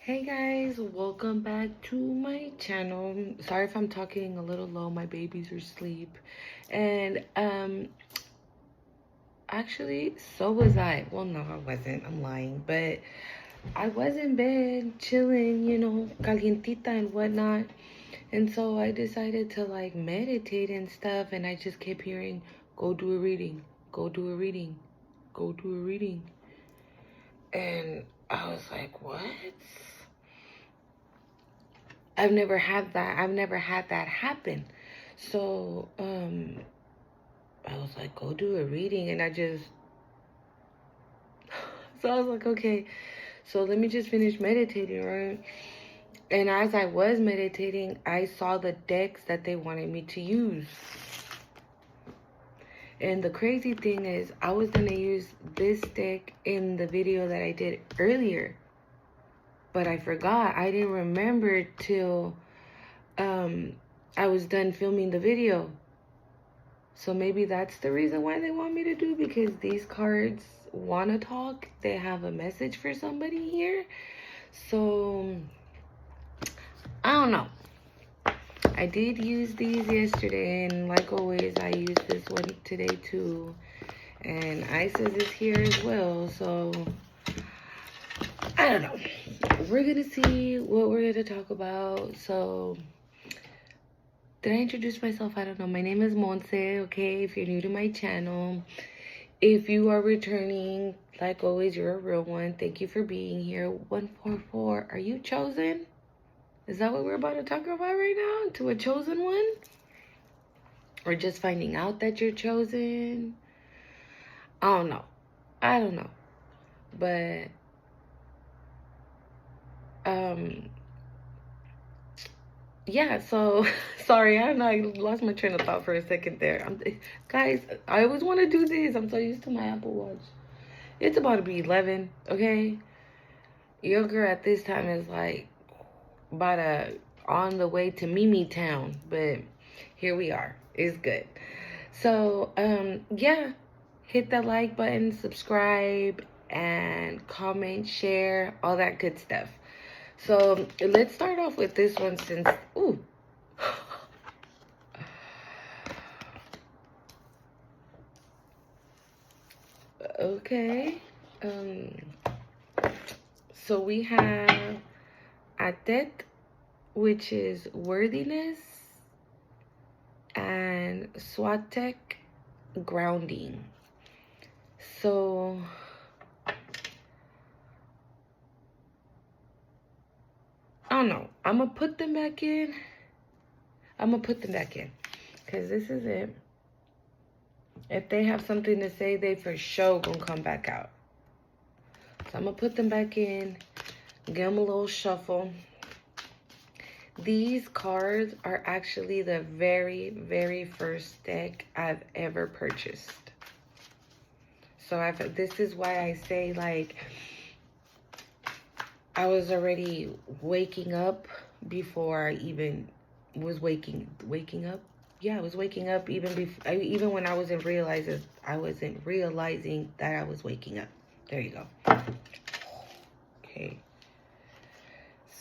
Hey guys, welcome back to my channel. Sorry if I'm talking a little low, my babies are asleep. And actually so was I. Well, no, I wasn't. I'm lying. But I was in bed chilling, calientita and whatnot. And so I decided to like meditate and stuff, and I just kept hearing, go do a reading, go do a reading, go do a reading. And I was like, what? I've never had that. I've never had that happen. So, I was like, go do a reading. And so I was like, okay, so let me just finish meditating, right? And as I was meditating, I saw the decks that they wanted me to use. And the crazy thing is, I was going to use this deck in the video that I did earlier. But I forgot. I didn't remember till I was done filming the video. So maybe that's the reason why they want me to do, because these cards want to talk. They have a message for somebody here. So, I don't know. I did use these yesterday, and like always, I used this one today too. And Isis is here as well, so I don't know. We're going to see what we're going to talk about. So, did I introduce myself? I don't know. My name is Monse, okay? If you're new to my channel. If you are returning, like always, you're a real one. Thank you for being here. 144, are you chosen? Is that what we're about to talk about right now? To a chosen one? Or just finding out that you're chosen? I don't know. I don't know. But, yeah, so, sorry, I don't know. I lost my train of thought for a second there. Guys, I always want to do this. I'm so used to my Apple Watch. It's about to be 11, okay? Your girl at this time is like on the way to Mimi Town, but here we are. It's good. So, yeah, hit that like button, subscribe, and comment, share, all that good stuff. So, let's start off with this one since, ooh. Okay. So we have Atet, which is worthiness, and Swatek, grounding. So I don't know. I'm gonna put them back in. Because this is it. If they have something to say, they for sure gonna come back out. So I'm gonna put them back in. Give them a little shuffle. These cards are actually the very, very first deck I've ever purchased. So this is why I say, like, I was already waking up before I even was waking up. Yeah, I was waking up even when I wasn't realizing that I was waking up. There you go. Okay.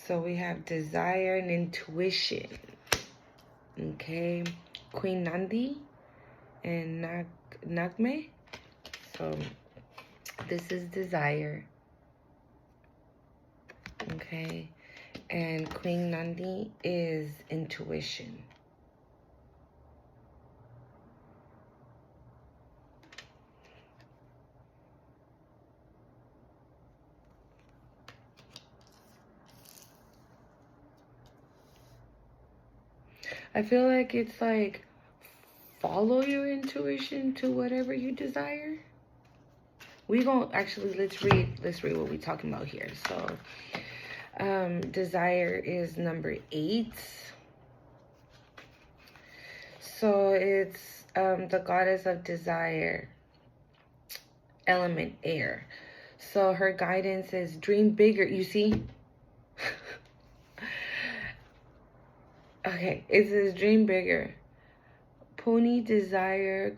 So we have desire and intuition. Okay. Queen Nandi and Nagme. So this is desire. Okay. And Queen Nandi is intuition. I feel like it's like follow your intuition to whatever you desire. We gonna actually let's read what we're talking about here. So desire is number 8. So it's the goddess of desire, element air. So her guidance is dream bigger. You see? Okay, it says dream bigger. Puny desire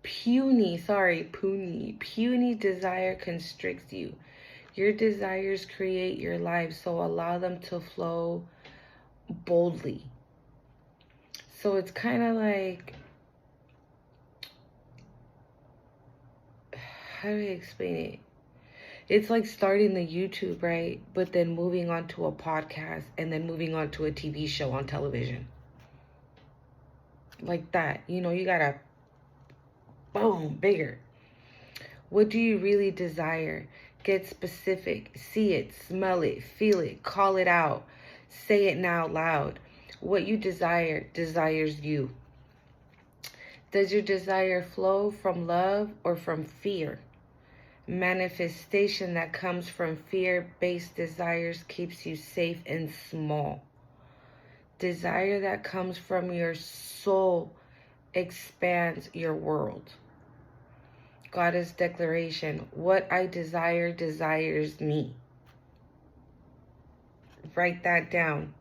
puny desire constricts you. Your desires create your life, so allow them to flow boldly. So it's kind of like, how do I explain it? It's like starting the YouTube, right? But then moving on to a podcast and then moving on to a TV show on television. Like that. You know, you gotta, boom, bigger. What do you really desire? Get specific. See it, smell it, feel it, call it out. Say it now loud. What you desire desires you. Does your desire flow from love or from fear? Manifestation that comes from fear-based desires keeps you safe and small. Desire that comes from your soul expands your world. Goddess declaration, what I desire desires me. Write that down.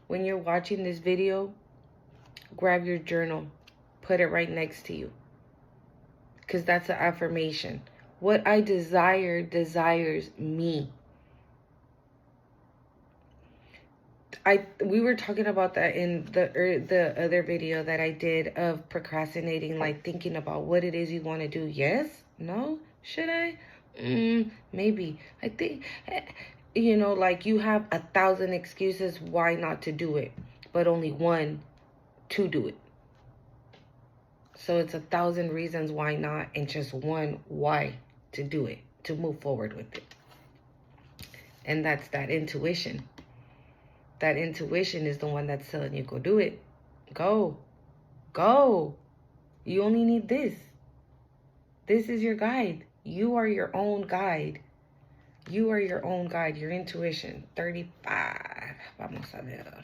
When you're watching this video, grab your journal, put it right next to you, because that's an affirmation. What I desire desires me. We were talking about that in the other video that I did of procrastinating, like thinking about what it is you want to do. Yes? No? Should I? Maybe. I think, you know, like you have 1,000 excuses why not to do it, but only one to do it. So it's 1,000 reasons why not, and just one why to do it, to move forward with it. And that's that intuition. That intuition is the one that's telling you, go do it. Go. Go. You only need this. This is your guide. You are your own guide. You are your own guide. Your intuition. 35. Vamos a ver.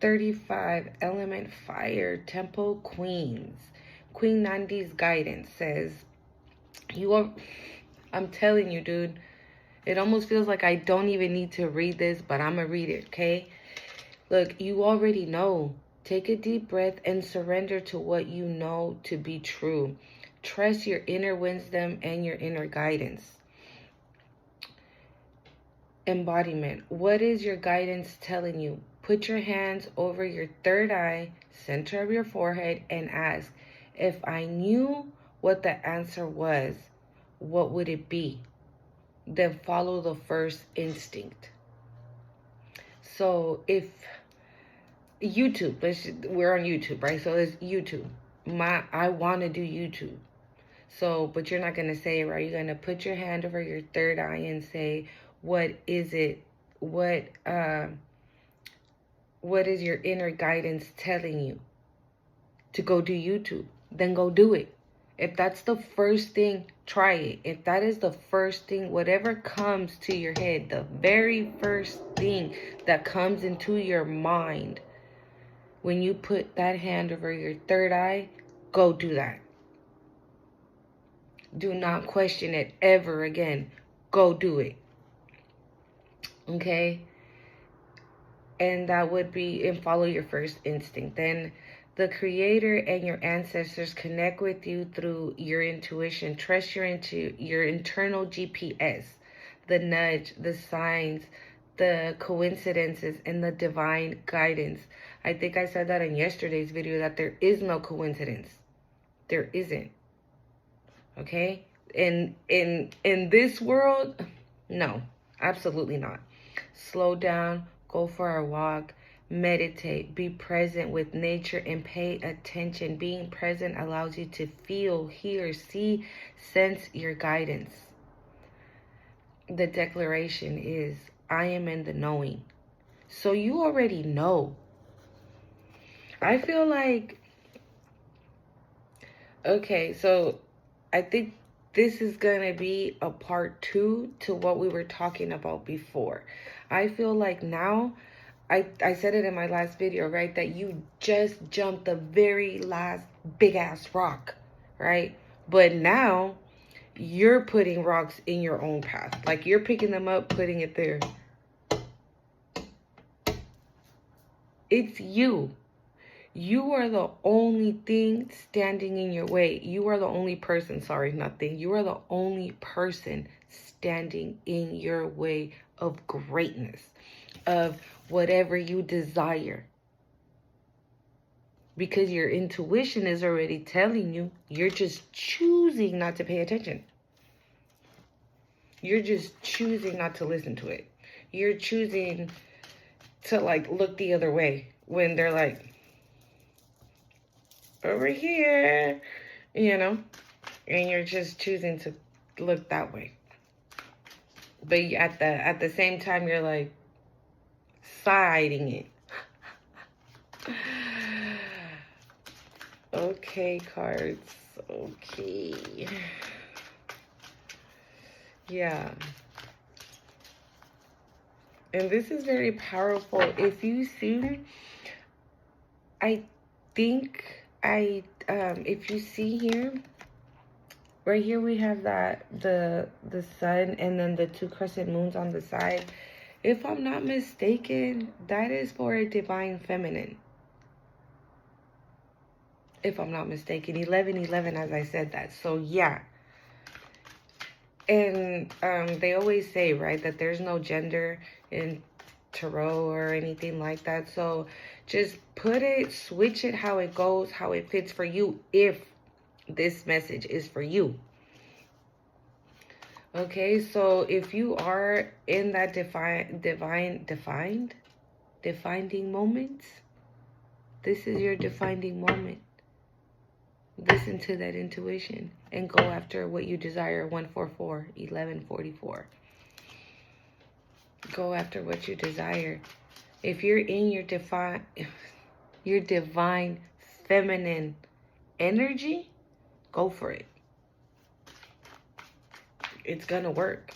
35. Element fire. Temple Queens. Queen Nandi's guidance says, I'm telling you, dude. It almost feels like I don't even need to read this, but I'm going to read it, okay? Look, you already know. Take a deep breath and surrender to what you know to be true. Trust your inner wisdom and your inner guidance. Embodiment. What is your guidance telling you? Put your hands over your third eye, center of your forehead, and ask, if I knew what the answer was, what would it be? Then follow the first instinct. So if YouTube, we're on YouTube, right? So it's YouTube. I want to do YouTube. So, but you're not going to say it, right? You're going to put your hand over your third eye and say, what is it? What is your inner guidance telling you to go do YouTube? Then go do it. If that's the first thing, try it. If that is the first thing, whatever comes to your head, the very first thing that comes into your mind, when you put that hand over your third eye, go do that. Do not question it ever again. Go do it. Okay? And that would be, and follow your first instinct. Then the creator and your ancestors connect with you through your intuition. Trust your internal GPS, the nudge, the signs, the coincidences, and the divine guidance. I think I said that in yesterday's video, that there is no coincidence. There isn't. Okay? In this world, no, absolutely not. Slow down, go for a walk, meditate, be present with nature, and pay attention. Being present allows you to feel, hear, see, sense your guidance. The declaration is, I am in the knowing. So you already know. I feel like, okay, so I think this is going to be a part 2 to what we were talking about before. I feel like now, I said it in my last video, right? That you just jumped the very last big ass rock, right? But now you're putting rocks in your own path. Like you're picking them up, putting it there. It's you. You are the only thing standing in your way. You are the only person, sorry, not thing. You are the only person standing in your way of greatness, of whatever you desire. Because your intuition is already telling you, you're just choosing not to pay attention. You're just choosing not to listen to it. You're choosing to like look the other way when they're like, over here, you know, and you're just choosing to look that way. But at the same time, you're like siding it. Okay, cards. Okay. Yeah. And this is very powerful. If you see, I think if you see here, right here we have that the sun and then the two crescent moons on the side. If I'm not mistaken, that is for a divine feminine. If I'm not mistaken, 11:11, as I said that. So yeah. And they always say, right, that there's no gender in tarot or anything like that. So just put it, switch it how it goes, how it fits for you, if this message is for you. Okay, so if you are in that defining moment, this is your defining moment. Listen to that intuition and go after what you desire. 144, 1144. Go after what you desire. If you're in your divine feminine energy, go for it. It's gonna work.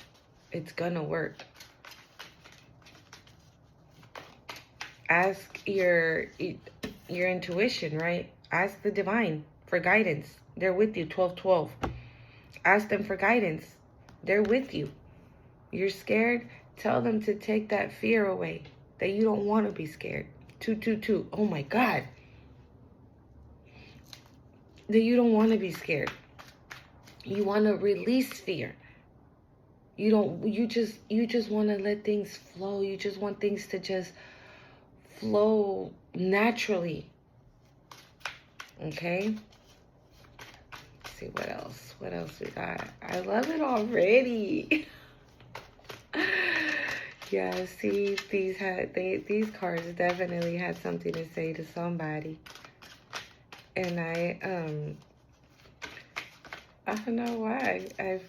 It's gonna work. Ask your intuition, right? Ask the divine for guidance. They're with you. 1212. Ask them for guidance. They're with you. You're scared? Tell them to take that fear away, that you don't want to be scared. 222. Oh my God. That you don't want to be scared. You want to release fear. You just want to let things flow. You just want things to just flow naturally. Okay? Let's see what else. What else we got? I love it already. Yeah, see, these cards definitely had something to say to somebody. And I don't know why.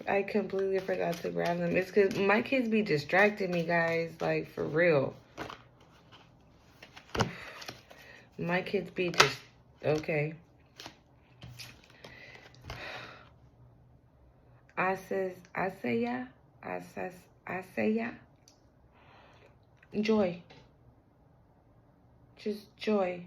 I completely forgot to grab them. It's because my kids be distracting me, guys. Like, for real. My kids be just... Okay. Asaya. Joy. Just joy.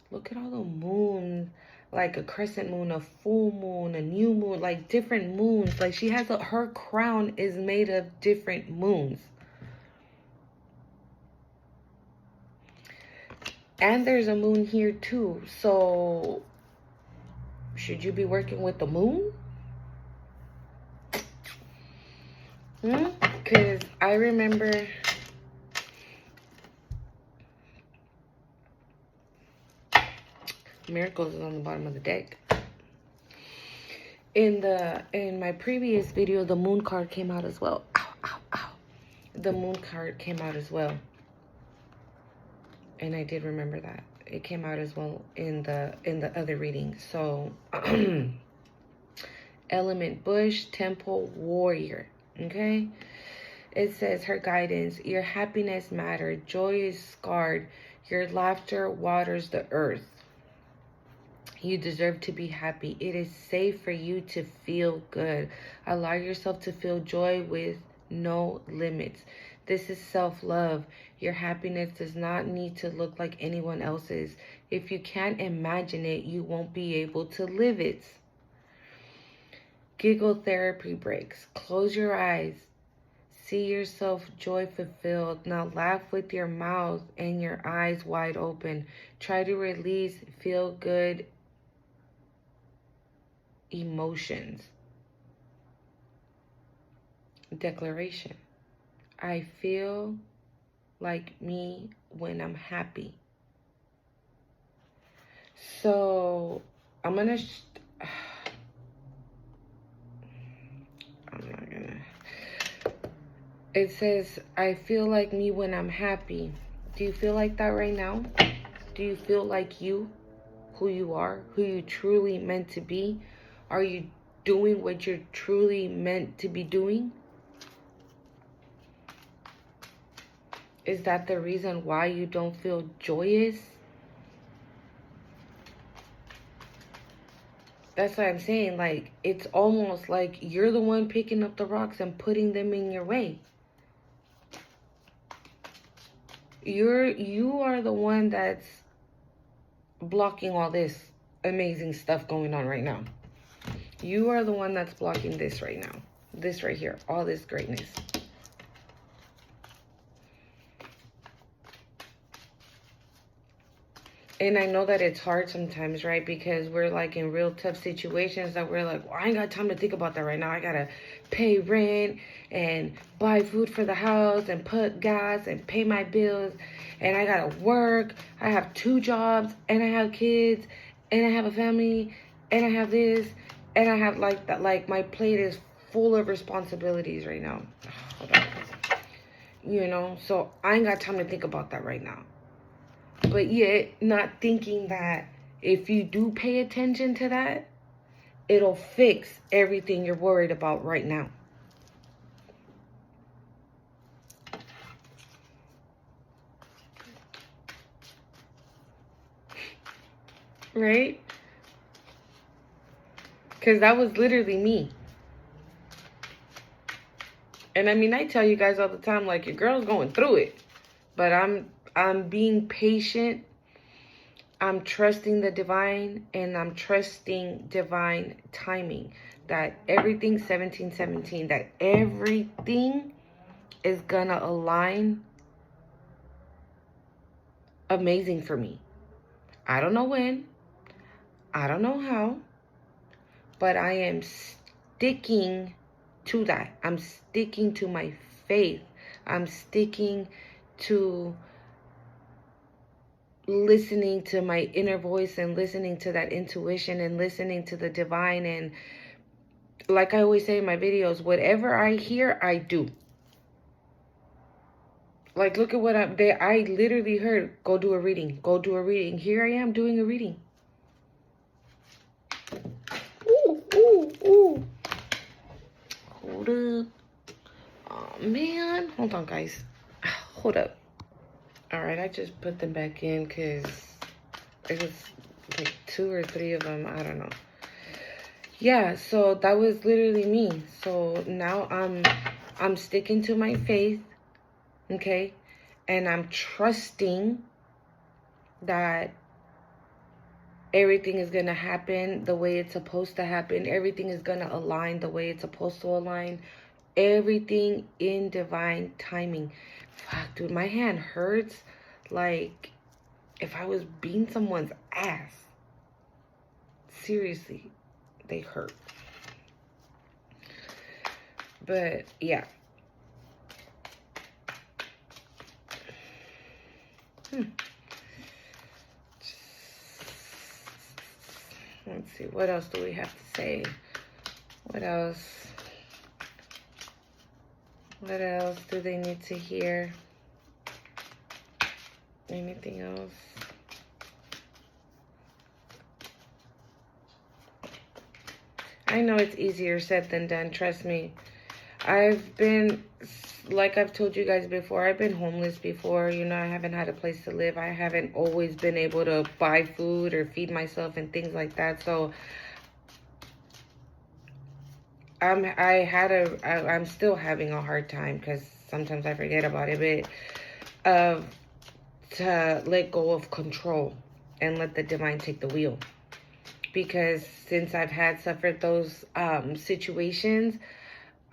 Look at all the moons. Like a crescent moon, a full moon, a new moon, like different moons. Like she has her crown is made of different moons. And there's a moon here too. So should you be working with the moon? Because I remember Miracles is on the bottom of the deck. In my previous video, the moon card came out as well. Ow, ow, ow. The moon card came out as well. And I did remember that. It came out as well in the other reading. So element bush, temple, warrior. Okay? It says her guidance, your happiness matter, joy is scarred, your laughter waters the earth. You deserve to be happy. It is safe for you to feel good. Allow yourself to feel joy with no limits. This is self-love. Your happiness does not need to look like anyone else's. If you can't imagine it, you won't be able to live it. Giggle therapy breaks. Close your eyes. See yourself joy fulfilled. Now laugh with your mouth and your eyes wide open. Try to release feel good emotions. Declaration. I feel like me when I'm happy. So I'm not gonna. It says, I feel like me when I'm happy. Do you feel like that right now? Do you feel like you, who you are, who you truly meant to be? Are you doing what you're truly meant to be doing? Is that the reason why you don't feel joyous? That's what I'm saying. Like, it's almost like you're the one picking up the rocks and putting them in your way. You are the one that's blocking all this amazing stuff going on right now. You are the one that's blocking this right now. This right here. All this greatness. And I know that it's hard sometimes, right? Because we're like in real tough situations that we're like, well, I ain't got time to think about that right now. I gotta pay rent and buy food for the house and put gas and pay my bills. And I gotta work. I have 2 jobs and I have kids and I have a family and I have this and I have like that. Like my plate is full of responsibilities right now. Hold on. You know, so I ain't got time to think about that right now. But yet, not thinking that if you do pay attention to that, it'll fix everything you're worried about right now. Right? Because that was literally me. And I mean, I tell you guys all the time, like, your girl's going through it. But I'm being patient. I'm trusting the divine, and I'm trusting divine timing. That everything 1717, that everything is gonna align amazing for me. I don't know when, I don't know how, but I am sticking to that. I'm sticking to my faith. I'm sticking to listening to my inner voice and listening to that intuition and listening to the divine. And like I always say in my videos, whatever I hear, I do. Like, look at what I literally heard, go do a reading, go do a reading. Here I am doing a reading. Ooh, ooh, ooh. Hold up. Oh, man. Hold on, guys. Hold up. All right, I just put them back in because it was like 2 or 3 of them. I don't know. Yeah, so that was literally me. So now I'm sticking to my faith, okay? And I'm trusting that everything is going to happen the way it's supposed to happen. Everything is going to align the way it's supposed to align. Everything in divine timing. Fuck, dude, my hand hurts like if I was beating someone's ass. Seriously, they hurt. But yeah. Let's see, what else do we have to say? What else? What else do they need to hear? Anything else? I know it's easier said than done, trust me. I've been, like I've told you guys before, I've been homeless before. You know, I haven't had a place to live. I haven't always been able to buy food or feed myself and things like that. So I'm still having a hard time because sometimes I forget about it, but to let go of control and let the divine take the wheel. Because since I've suffered those situations,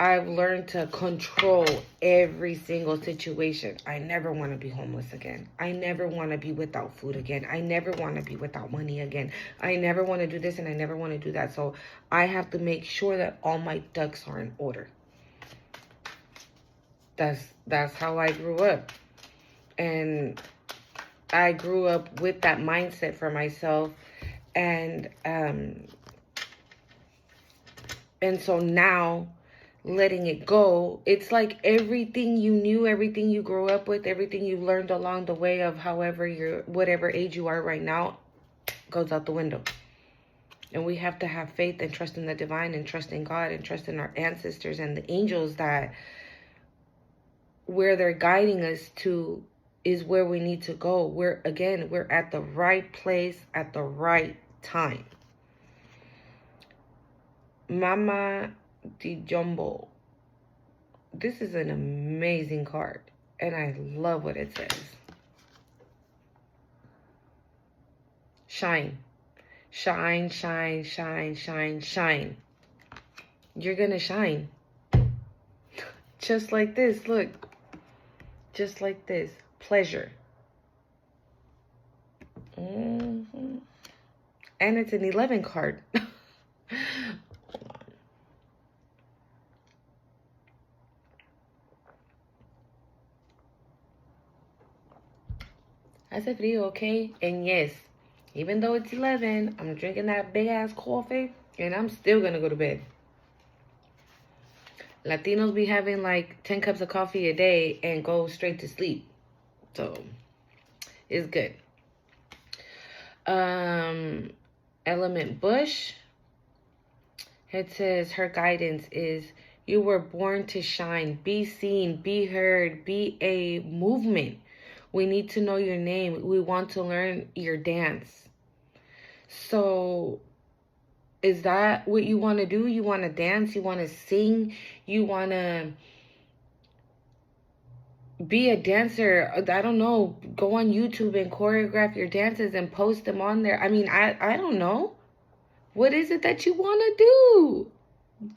I've learned to control every single situation. I never want to be homeless again. I never want to be without food again. I never want to be without money again. I never want to do this and I never want to do that. So I have to make sure that all my ducks are in order. That's how I grew up. And I grew up with that mindset for myself. And so now, letting it go, it's like everything you knew, everything you grew up with, everything you learned along the way of whatever age you are right now, goes out the window. And we have to have faith and trust in the divine and trust in God and trust in our ancestors and the angels, that where they're guiding us to is where we need to go. We're at the right place at the right time. Mama Di Jumbo. This is an amazing card, and I love what it says. Shine. Shine, shine, shine, shine, shine. You're gonna shine. Just like this, look. Just like this. Pleasure. And it's an 11 card. Hace frío, okay? And yes, even though it's 11, I'm drinking that big ass coffee and I'm still gonna go to bed. Latinos be having like 10 cups of coffee a day and go straight to sleep. So it's good. Element Bush. It says her guidance is, you were born to shine, be seen, be heard, be a movement. We need to know your name. We want to learn your dance. So is that what you want to do? You want to dance? You want to sing? You want to be a dancer? I don't know. Go on YouTube and choreograph your dances and post them on there. I mean, I don't know. What is it that you want to do?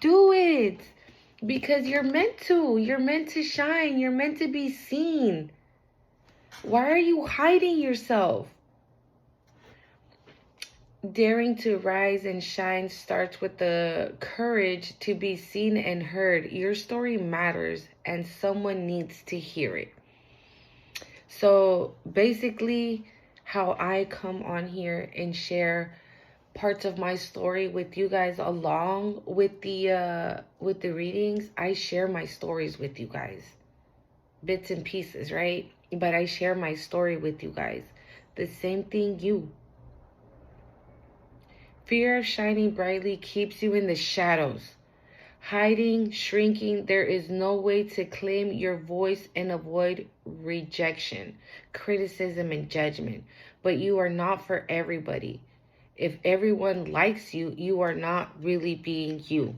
Do it. Because you're meant to. You're meant to shine. You're meant to be seen. Why are you hiding yourself? Daring to rise and shine starts with the courage to be seen and heard. Your story matters and someone needs to hear it. So basically, how I come on here and share parts of my story with you guys along with the readings, I share my stories with you guys. Bits and pieces, right? But I share my story with you guys. The same thing you. Fear of shining brightly keeps you in the shadows. Hiding, shrinking, there is no way to claim your voice and avoid rejection, criticism, and judgment. But you are not for everybody. If everyone likes you, you are not really being you.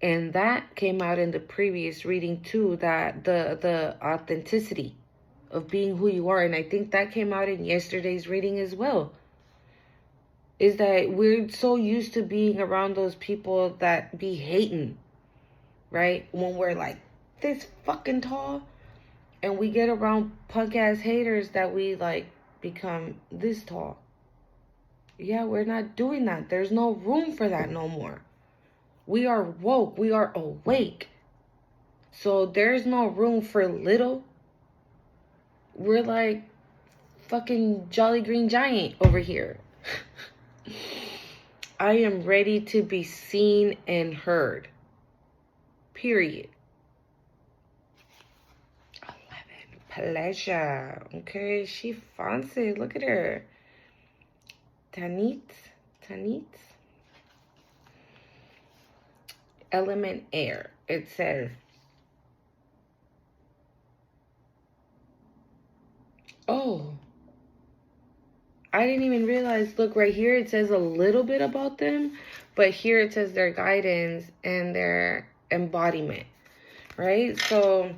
And that came out in the previous reading too, that the authenticity of being who you are. And I think that came out in yesterday's reading as well. Is that we're so used to being around those people that be hating, right? When we're like this fucking tall and we get around punk ass haters that we like become this tall. Yeah, we're not doing that. There's no room for that no more. We are woke. We are awake. So there's no room for little. We're like fucking Jolly Green Giant over here. I am ready to be seen and heard. Period. 11. Pleasure. Okay, she fancy. Look at her. Tanit. Element air. It says, oh, I didn't even realize. Look right here, it says a little bit about them, but here it says their guidance and their embodiment, right? So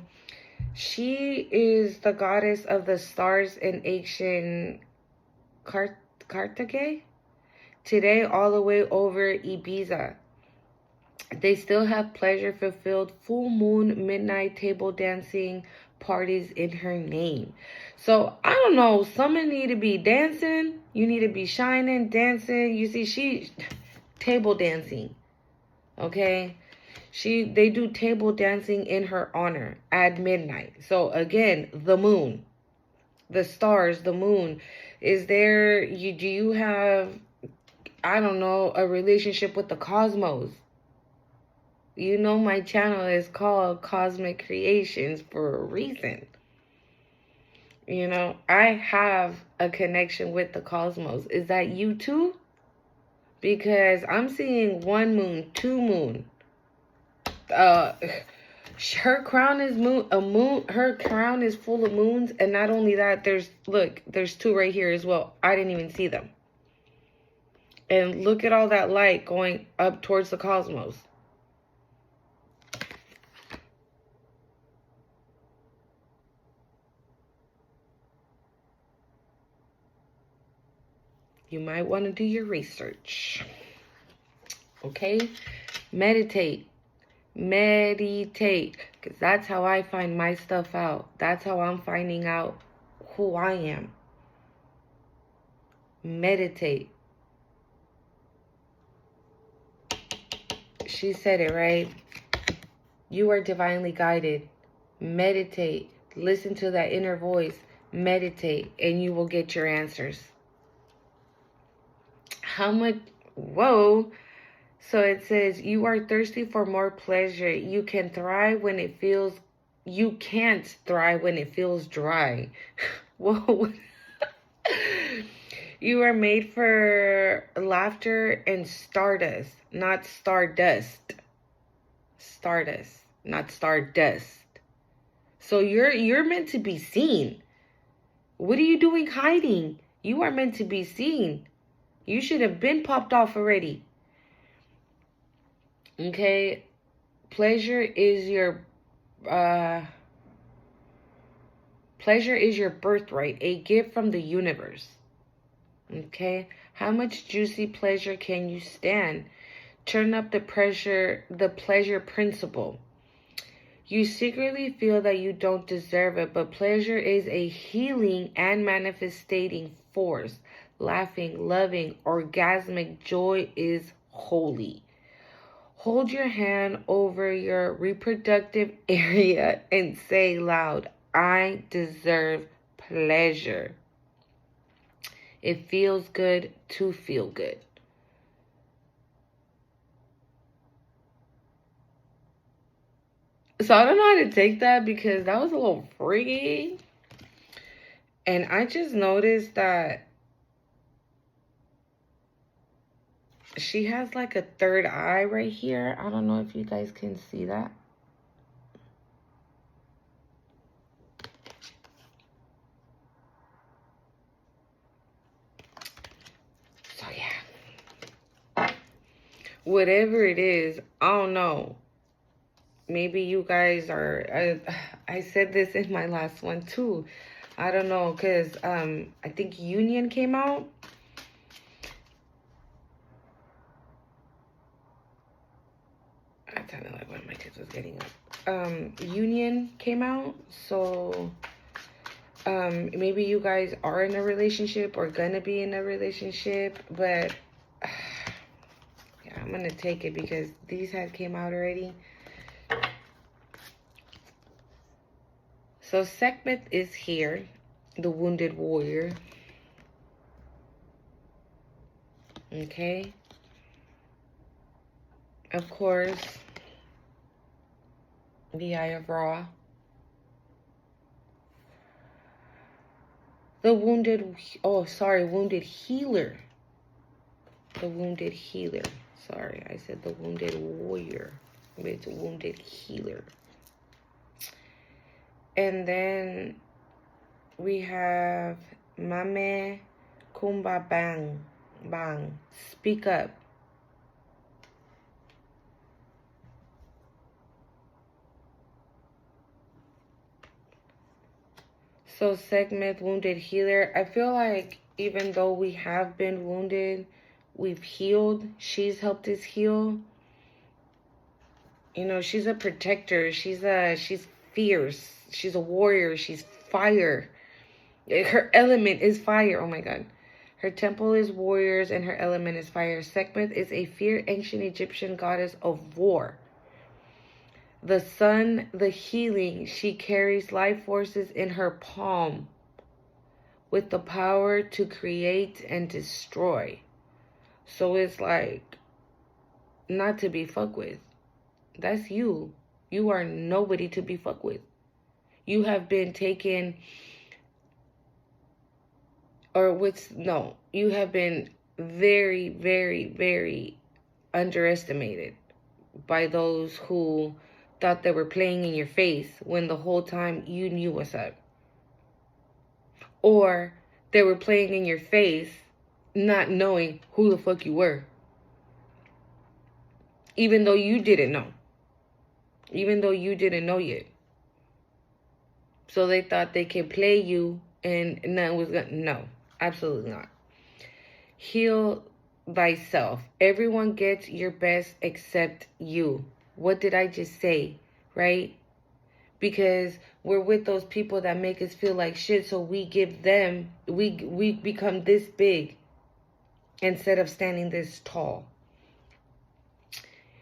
she is the goddess of the stars in ancient Carthage, today all the way over Ibiza. They still have pleasure-fulfilled full moon midnight table dancing parties in her name. So I don't know. Someone need to be dancing. You need to be shining, dancing. You see, she table dancing. Okay, they do table dancing in her honor at midnight. So again, the moon, the stars, the moon is there. Do you have, I don't know, a relationship with the cosmos? You know, my channel is called Cosmic Creations for a reason. You know, I have a connection with the cosmos. Is that you too? Because I'm seeing one moon, two moon. Her crown is her crown is full of moons, and not only that, there's two right here as well. I didn't even see them. And look at all that light going up towards the cosmos. You might want to do your research. Okay? Meditate. Meditate. Because that's how I find my stuff out. That's how I'm finding out who I am. Meditate. She said it right. You are divinely guided. Meditate. Listen to that inner voice. Meditate. And you will get your answers. How much? Whoa. So it says, you are thirsty for more pleasure. You can't thrive when it feels dry. Whoa. You are made for laughter and stardust, not stardust. Stardust, not stardust. So you're meant to be seen. What are you doing hiding? You are meant to be seen. You should have been popped off already. Okay, pleasure is your birthright, a gift from the universe. Okay, how much juicy pleasure can you stand? Turn up the pleasure principle. You secretly feel that you don't deserve it, but pleasure is a healing and manifesting force. Laughing, loving, orgasmic joy is holy. Hold your hand over your reproductive area and say loud, I deserve pleasure. It feels good to feel good. So I don't know how to take that because that was a little freaky. And I just noticed that she has like a third eye right here. I don't know if you guys can see that. So yeah. Whatever it is, I don't know. Maybe you guys are, I said this in my last one too. I don't know, because I think Union came out. I sounded like one of my kids was getting up. Union came out, so maybe you guys are in a relationship or gonna be in a relationship, but yeah, I'm gonna take it because these had came out already. So Sekhmet is here, the wounded warrior. Okay. Of course, the Eye of Ra. The wounded, wounded healer. The wounded healer. Sorry, I said the wounded warrior. It's wounded healer. And then we have Mame Kumba Bang. Bang. Speak up. So Sekhmet, wounded healer. I feel like even though we have been wounded, we've healed. She's helped us heal. You know, she's a protector. She's fierce. She's a warrior. She's fire. Her element is fire. Oh my God. Her temple is warriors and her element is fire. Sekhmet is a fierce ancient Egyptian goddess of war. The sun, the healing, she carries life forces in her palm with the power to create and destroy. So it's like not to be fucked with. That's you. You are nobody to be fucked with. You have been taken, you have been very, very, very underestimated by those who thought they were playing in your face when the whole time you knew what's up. Or they were playing in your face not knowing who the fuck you were. Even though you didn't know. Even though you didn't know yet. So they thought they could play you and nothing was gonna, no, absolutely not. Heal thyself. Everyone gets your best except you. What did I just say? Right? Because we're with those people that make us feel like shit, so we give them, we become this big instead of standing this tall.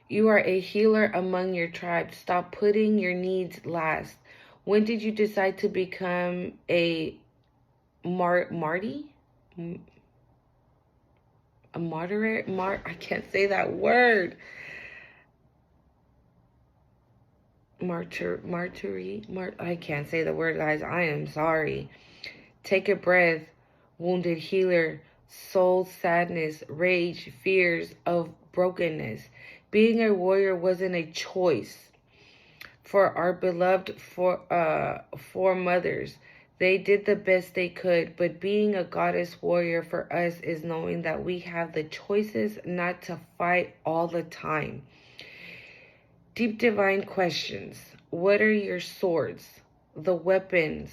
You are a healer among your tribe. Stop putting your needs last. When did you decide to become a Marty? A moderate? I can't say that word. I can't say the word, guys. I am sorry. Take a breath. Wounded healer. Soul sadness. Rage. Fears of brokenness. Being a warrior wasn't a choice. For our beloved foremothers, they did the best they could, but being a goddess warrior for us is knowing that we have the choices not to fight all the time. Deep divine questions. What are your swords? The weapons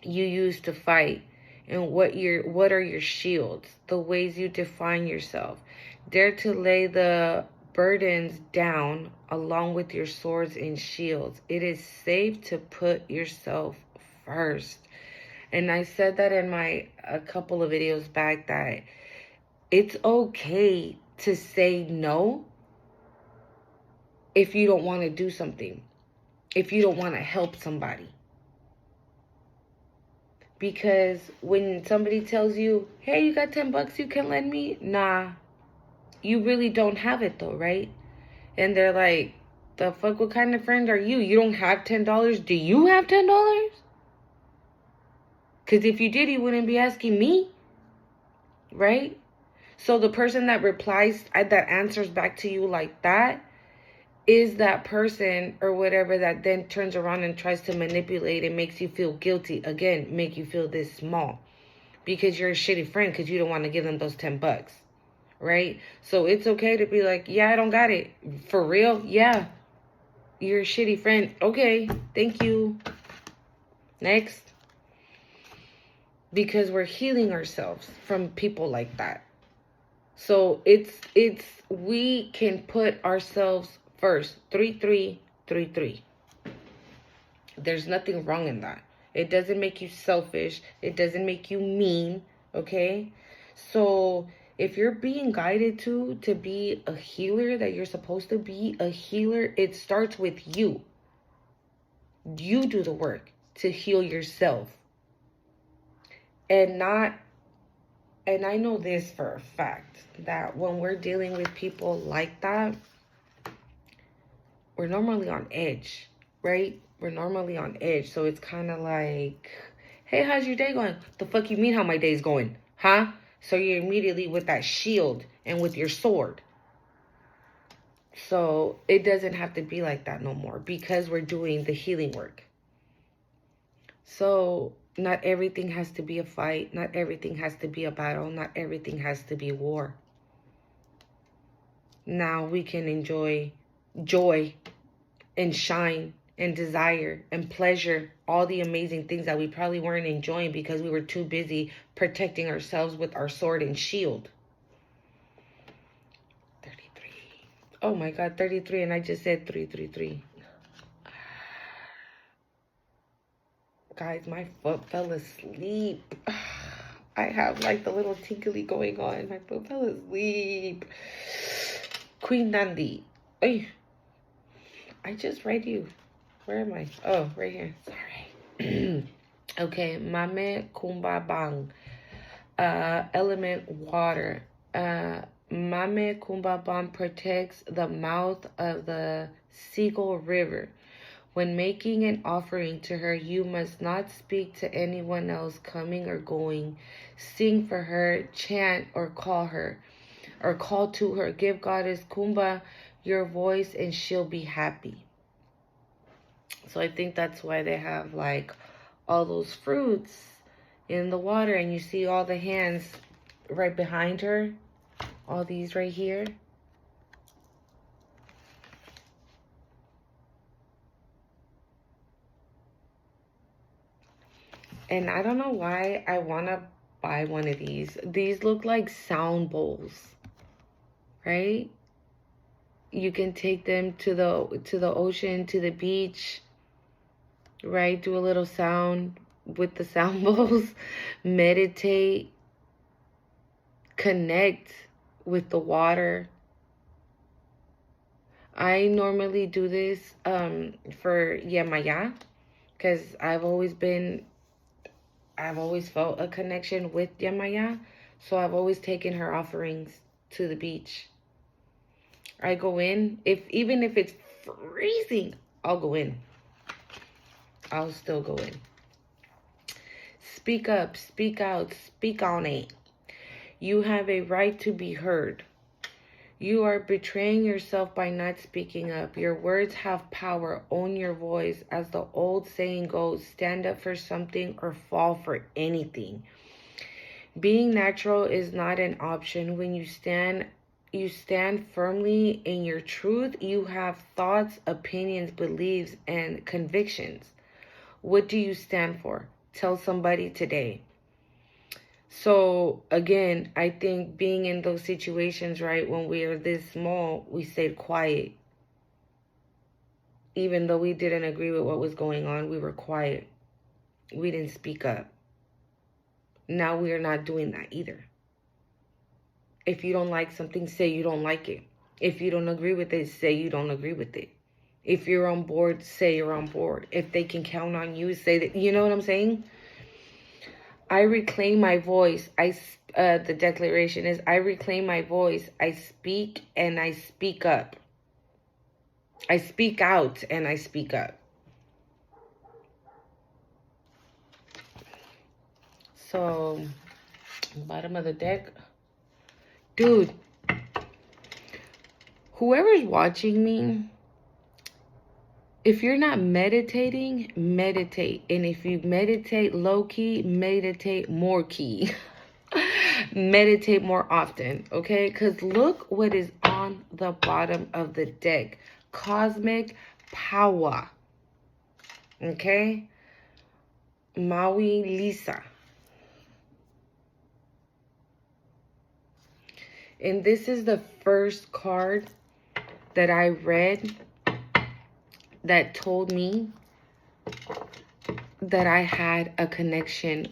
you use to fight? And what are your shields? The ways you define yourself. Dare to lay the burdens down along with your swords and shields. It is safe to put yourself first. And I said that in a couple of videos back that it's okay to say no if you don't want to do something, if you don't want to help somebody. Because when somebody tells you, hey, you got $10 you can lend me? Nah, you really don't have it though, right? And they're like, the fuck, what kind of friend are you? You don't have $10? Do you have $10? Because if you did, you wouldn't be asking me, right? So the person that replies, that answers back to you like that, is that person or whatever that then turns around and tries to manipulate and makes you feel guilty. Again, make you feel this small. Because you're a shitty friend because you don't want to give them those $10. Right? So it's okay to be like, yeah, I don't got it. For real? Yeah. You're a shitty friend. Okay. Thank you. Next. Because we're healing ourselves from people like that. So we can put ourselves first. 3-3-3-3. There's nothing wrong in that. It doesn't make you selfish. It doesn't make you mean. Okay? So if you're being guided to be a healer, that you're supposed to be a healer, it starts with you. You do the work to heal yourself. And I know this for a fact, that when we're dealing with people like that, we're normally on edge, right? We're normally on edge. So it's kind of like, hey, how's your day going? The fuck you mean how my day's going? Huh? So you're immediately with that shield and with your sword. So it doesn't have to be like that no more because we're doing the healing work. So not everything has to be a fight. Not everything has to be a battle. Not everything has to be war. Now we can enjoy joy and shine and desire and pleasure, all the amazing things that we probably weren't enjoying because we were too busy protecting ourselves with our sword and shield. 33. Oh my God, 33, and I just said 333. Guys, my foot fell asleep. I have like the little tinkly going on. My foot fell asleep. Queen Nandi. Ay, I just read you. Where am I? Oh, right here. Sorry. Okay, Mame Kumba Bang. Element water. Mame Kumba Bang protects the mouth of the Seagull River. When making an offering to her, you must not speak to anyone else coming or going. Sing for her, chant or call to her. Give Goddess Kumba your voice and she'll be happy. So I think that's why they have like all those fruits in the water, and you see all the hands right behind her. All these right here. And I don't know why I want to buy one of these. These look like sound bowls, right? You can take them to the ocean, to the beach, right? Do a little sound with the sound bowls, meditate, connect with the water. I normally do this for Yemaya because I've always felt a connection with Yemaya, so I've always taken her offerings to the beach. I go in, even if it's freezing, I'll go in. I'll still go in. Speak up, speak out, speak on it. You have a right to be heard. You are betraying yourself by not speaking up. Your words have power. Own your voice. As the old saying goes, stand up for something or fall for anything. Being natural is not an option. When you stand firmly in your truth. You have thoughts, opinions, beliefs, and convictions. What do you stand for? Tell somebody today. So again, I think being in those situations, right, when we are this small, we stayed quiet. Even though we didn't agree with what was going on, we were quiet. We didn't speak up. Now we are not doing that either. If you don't like something, say you don't like it. If you don't agree with it, say you don't agree with it. If you're on board, say you're on board. If they can count on you, say that. You know what I'm saying? I reclaim my voice. The declaration is, I reclaim my voice. I speak and I speak up. I speak out and I speak up. So, bottom of the deck. Dude, whoever's watching me, if you're not meditating, meditate. And if you meditate low-key, meditate more key. Meditate more often, okay? Because look what is on the bottom of the deck. Cosmic power. Okay? Maui Lisa. And this is the first card that I read that told me that I had a connection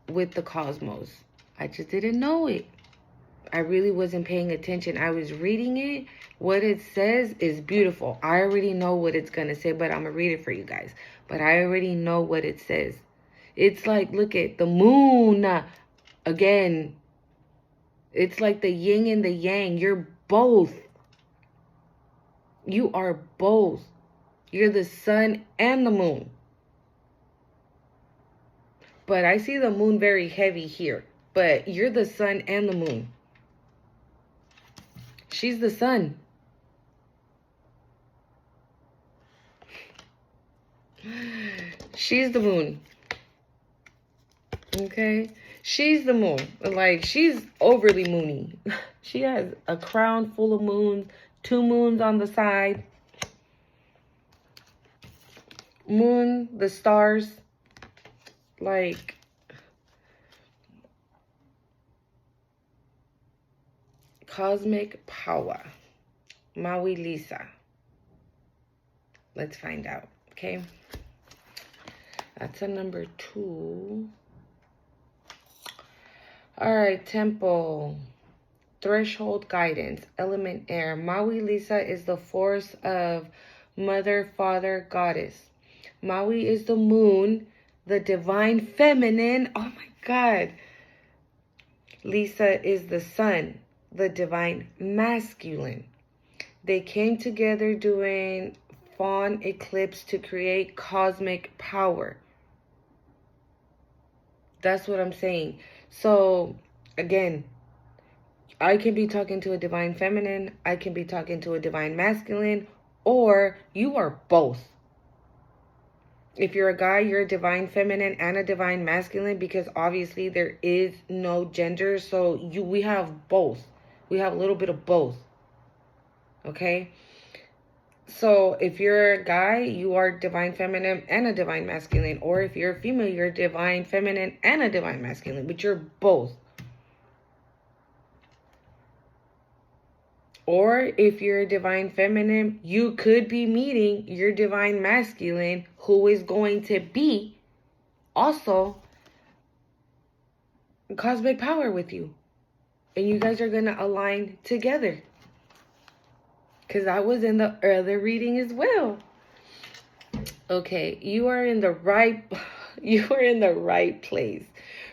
with the cosmos. I just didn't know it. I really wasn't paying attention. I was reading it. What it says is beautiful. I already know what it's going to say, but I'm going to read it for you guys. But I already know what it says. It's like, look at the moon again. It's like the yin and the yang. You're both. You are both. You're the sun and the moon. But I see the moon very heavy here. But you're the sun and the moon. She's the sun. She's the moon. Okay? She's the moon. Like, she's overly moony. She has a crown full of moons. 2 moons on the side. Moon, the stars. Like, cosmic power. Maui Lisa. Let's find out, okay? That's a number 2. All right, Temple. Threshold guidance, element air. Maui Lisa is the force of mother, father, goddess. Maui is the moon, the divine feminine. Oh my God. Lisa is the sun, the divine masculine. They came together during fawn eclipse to create cosmic power. That's what I'm saying. So, again, I can be talking to a divine feminine, I can be talking to a divine masculine, or you are both. If you're a guy, you're a divine feminine and a divine masculine, because obviously there is no gender. So we have both. We have a little bit of both. Okay? So if you're a guy, you are divine feminine and a divine masculine. Or if you're a female, you're divine feminine and a divine masculine. But you're both. Or if you're a divine feminine, you could be meeting your divine masculine, who is going to be also cosmic power with you. And you guys are going to align together. Because I was in the earlier reading as well. Okay, you are in the right place.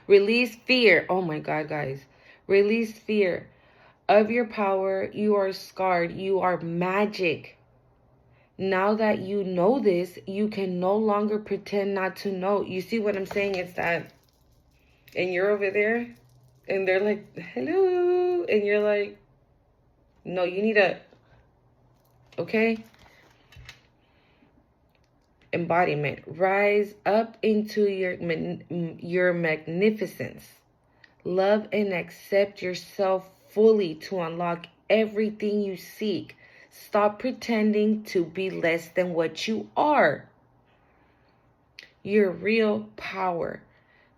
Release fear. Oh my God, guys. Release fear of your power. You are scarred. You are magic. Now that you know this, you can no longer pretend not to know. You see what I'm saying? It's that, and you're over there, and they're like, hello, and you're like, no, you need a, okay? Embodiment. Rise up into your magnificence. Love and accept yourself fully to unlock everything you seek. Stop pretending to be less than what you are. Your real power.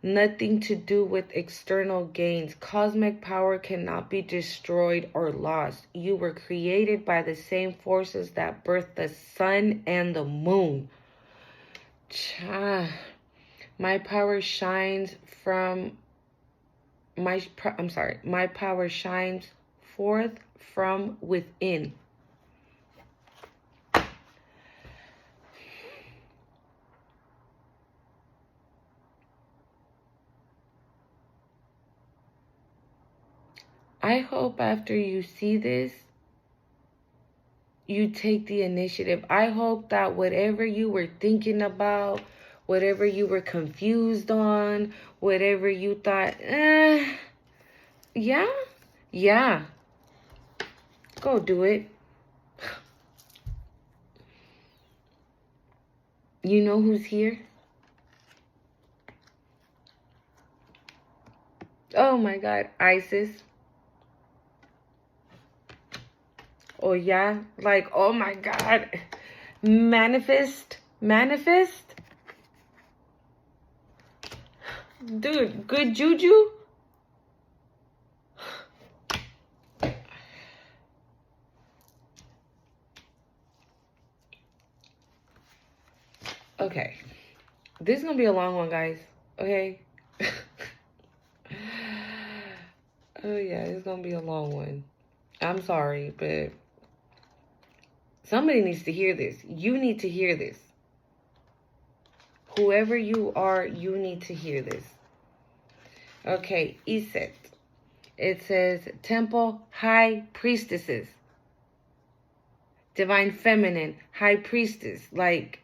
Nothing to do with external gains. Cosmic power cannot be destroyed or lost. You were created by the same forces that birthed the sun and the moon. My power shines from my power shines forth from within. I hope after you see this, you take the initiative. I hope that whatever you were thinking about, whatever you were confused on, whatever you thought, yeah, go do it. You know who's here? Oh my God, Isis. Oh yeah, like, oh my God. Manifest. Dude, good juju. Okay. This is going to be a long one, guys. Okay? Oh yeah, it's going to be a long one. I'm sorry, but somebody needs to hear this. You need to hear this. Whoever you are, you need to hear this. Okay, Iset. It says, Temple High Priestesses. Divine Feminine, High Priestess. Like,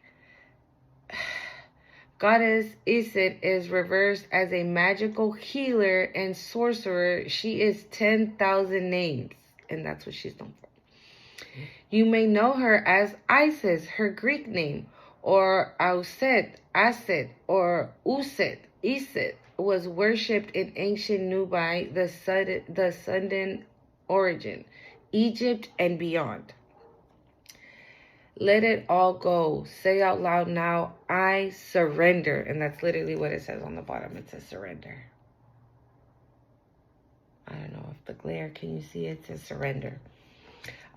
Goddess Iset is reversed as a magical healer and sorcerer. She is 10,000 names. And that's what she's known for. You may know her as Isis, her Greek name, or Auset, Aset, or Uset, Iset, was worshipped in ancient Nubia, the Sundan origin, Egypt, and beyond. Let it all go. Say out loud now, I surrender. And that's literally what it says on the bottom. It says surrender. I don't know if the glare, can you see it? It says surrender.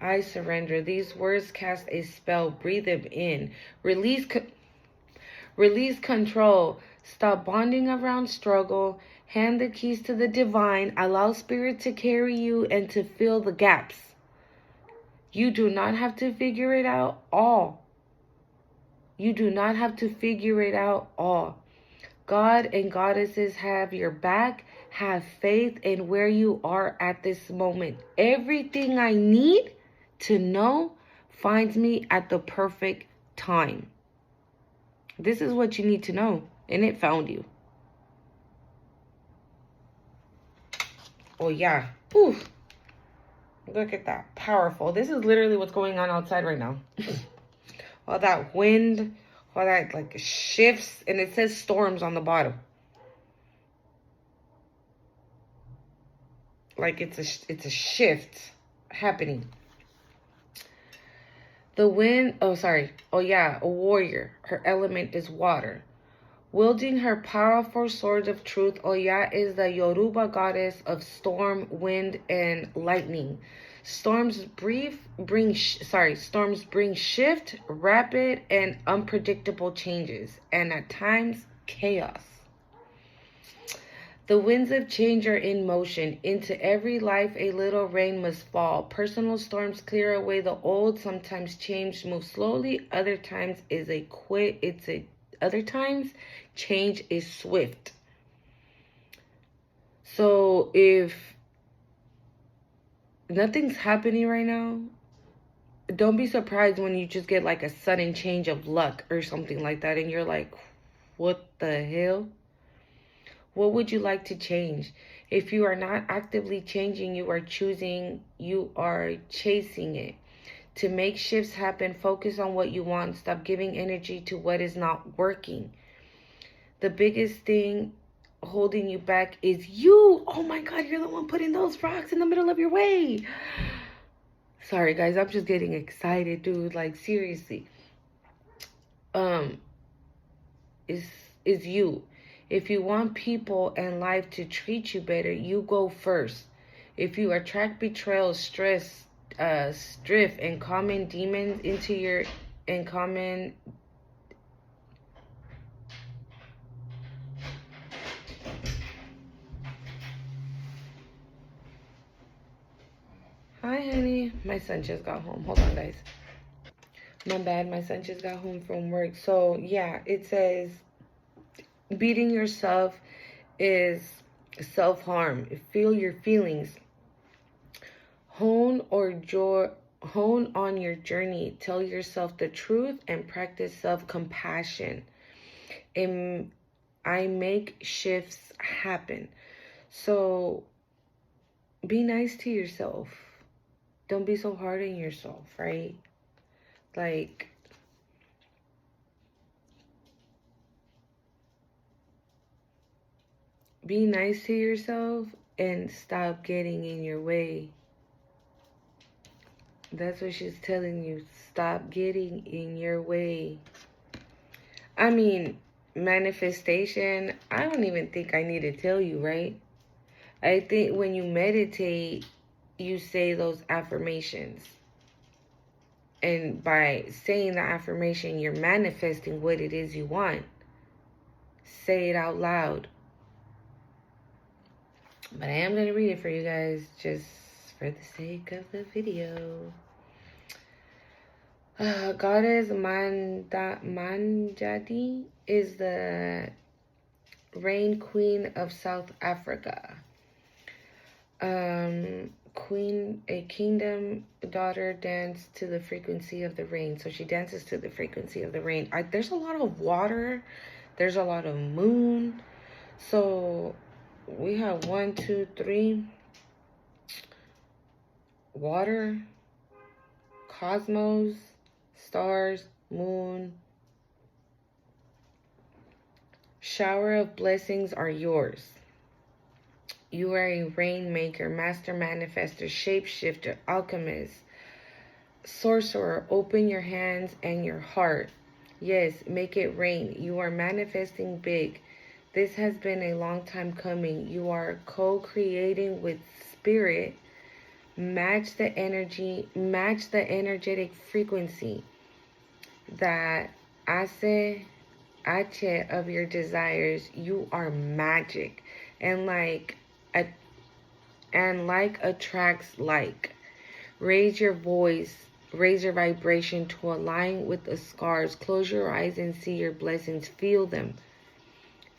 I surrender. These words cast a spell. Breathe them in. Release control. Stop bonding around struggle. Hand the keys to the divine. Allow spirit to carry you and to fill the gaps. You do not have to figure it out all. You do not have to figure it out all. God and goddesses have your back. Have faith in where you are at this moment. Everything I need to know finds me at the perfect time. This is what you need to know, and it found you. Oh, yeah. Oof. Look at that. Powerful. This is literally what's going on outside right now. All that wind, all that like shifts, and it says storms on the bottom. Like it's a shift happening. The wind, oh yeah, a warrior. Her element is water. Wielding her powerful sword of truth, Oya is the Yoruba goddess of storm, wind, and lightning. Storms bring shift, rapid, and unpredictable changes, and at times chaos. The winds of change are in motion. Into every life a little rain must fall. Personal storms clear away the old. Sometimes change moves slowly. Other times change is swift. So if nothing's happening right now, don't be surprised when you just get like a sudden change of luck or something like that, and you're like, what the hell? What would you like to change? If you are not actively changing, you are chasing it. To make shifts happen, focus on what you want. Stop giving energy to what is not working. The biggest thing holding you back is you. Oh my God, you're the one putting those rocks in the middle of your way. Sorry guys, I'm just getting excited, dude. Like seriously. Is you. If you want people and life to treat you better, you go first. If you attract betrayal, stress, strife, and common demons into your Hi, honey. My son just got home. Hold on, guys. My bad. My son just got home from work. So, yeah, it says beating yourself is self-harm. Feel your feelings. Hone on your journey. Tell yourself the truth and practice self-compassion. And I make shifts happen. So be nice to yourself. Don't be so hard on yourself, right? Like, be nice to yourself and stop getting in your way. That's what she's telling you. Stop getting in your way. I mean, manifestation, I don't even think I need to tell you, right? I think when you meditate, you say those affirmations. And by saying the affirmation, you're manifesting what it is you want. Say it out loud. But I am going to read it for you guys just for the sake of the video. Goddess Manjati is the rain queen of South Africa. A kingdom daughter danced to the frequency of the rain. So she dances to the frequency of the rain. There's a lot of water. There's a lot of moon. So we have 1, 2, 3. Water, cosmos, stars, moon. Shower of blessings are yours. You are a rainmaker, master manifester, shapeshifter, alchemist, sorcerer. Open your hands and your heart. Yes, make it rain. You are manifesting big. This has been a long time coming. You are co-creating with spirit, Match the energy, match the energetic frequency that hace of your desires. You are magic. And like attracts like. Raise your voice, raise your vibration to align with the scars. Close your eyes and see your blessings. Feel them.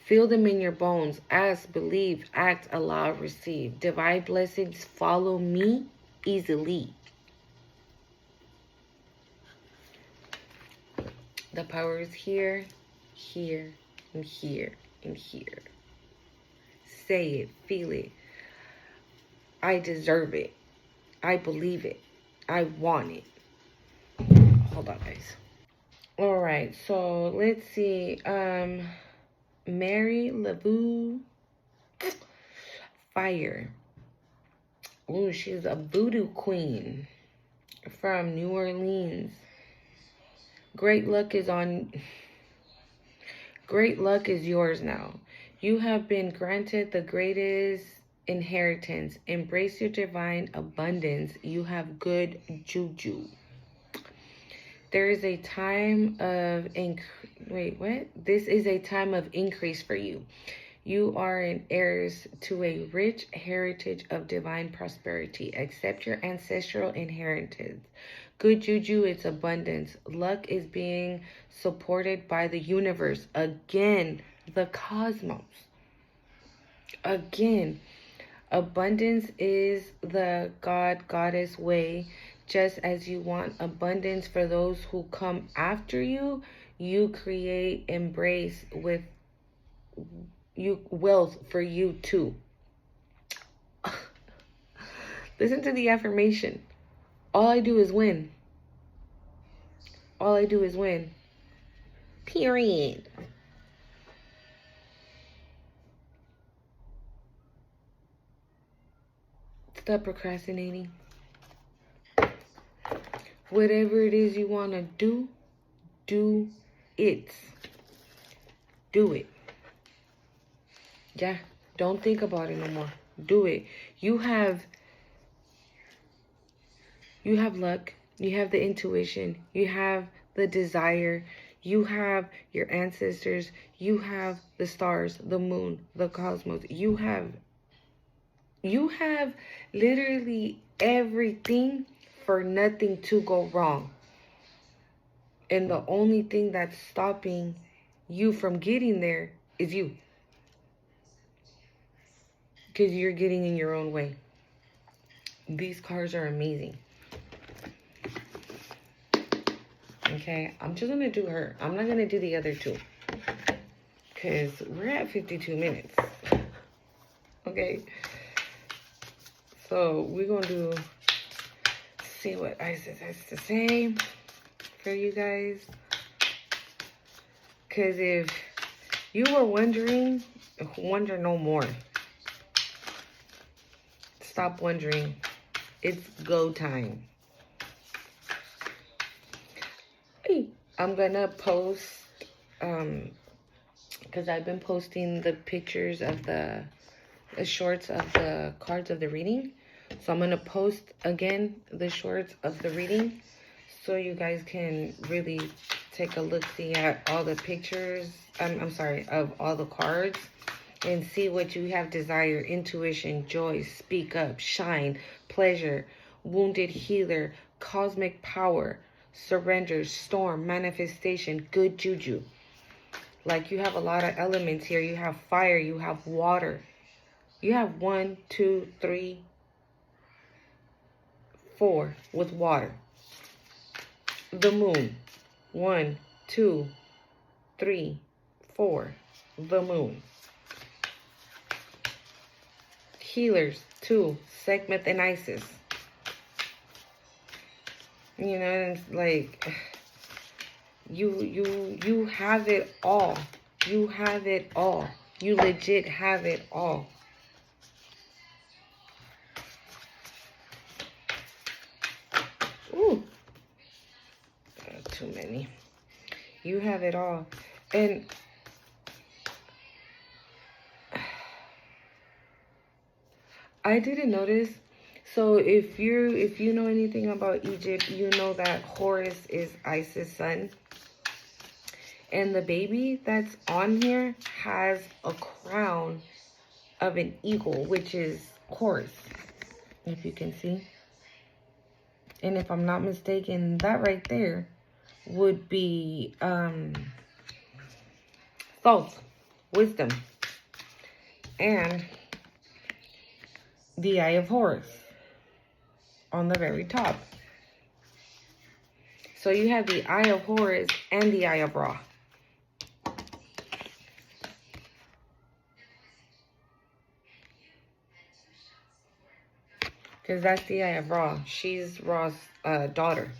Feel them in your bones. Ask, believe, act, allow, receive. Divine blessings follow me easily. The power is here, here, and here, and here. Say it, feel it. I deserve it. I believe it. I want it. Hold on, guys. All right, so let's see. Mary LaVue Fire. Ooh, she's a voodoo queen from New Orleans. Great luck is yours now. You have been granted the greatest inheritance. Embrace your divine abundance. You have good juju. There is a time of This is a time of increase for you. You are an heirs to a rich heritage of divine prosperity. Accept your ancestral inheritance. Good juju, it's abundance. Luck is being supported by the universe. Again, the cosmos. Again, abundance is the goddess way. Just as you want abundance for those who come after you, you create embrace with you wealth for you too. Listen to the affirmation. All I do is win. All I do is win. Period. Stop procrastinating. Whatever it is you want to do it. Do it. Yeah, don't think about it no more. Do it. You have luck. You have the intuition. You have the desire. You have your ancestors. You have the stars, the moon, the cosmos. You have literally everything for nothing to go wrong. And the only thing that's stopping you from getting there is you. Because you're getting in your own way. These cards are amazing. Okay, I'm just going to do her. I'm not going to do the other two. Because we're at 52 minutes. Okay. So we're going to see what Isis has to say for you guys. Because if you were wondering, wonder no more. Stop wondering. It's go time. I'm gonna post, because I've been posting the pictures of the shorts of the cards of the reading. So I'm gonna post again the shorts of the reading so you guys can really take a look-see at all the pictures, of all the cards, and see what you have: desire, intuition, joy, speak up, shine, pleasure, wounded healer, cosmic power, surrender, storm, manifestation, good juju. Like, you have a lot of elements here. You have fire, you have water. You have 1, 2, 3, 4 with water. The moon. 1, 2, 3, 4. The moon. Healers. 2. Sekhmet and Isis. You know, it's like, you have it all. You have it all. You legit have it all. Ooh. Too many. You have it all. And I didn't notice. So if you know anything about Egypt, you know that Horus is Isis' son. And the baby that's on here has a crown of an eagle, which is Horus, if you can see. And if I'm not mistaken, that right there would be Thoth, wisdom, and the Eye of Horus on the very top. So you have the Eye of Horus and the Eye of Ra. Because that's the Eye of Ra. She's Ra's daughter.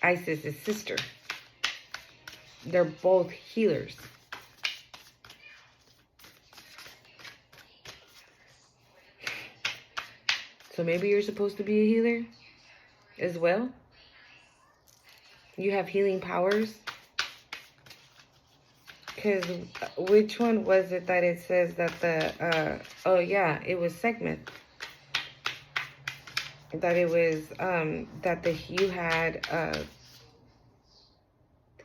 Isis' sister. They're both healers. So maybe you're supposed to be a healer as well. You have healing powers. Because which one was it that it says that the, oh yeah, it was Sekhmet. That it was, that you had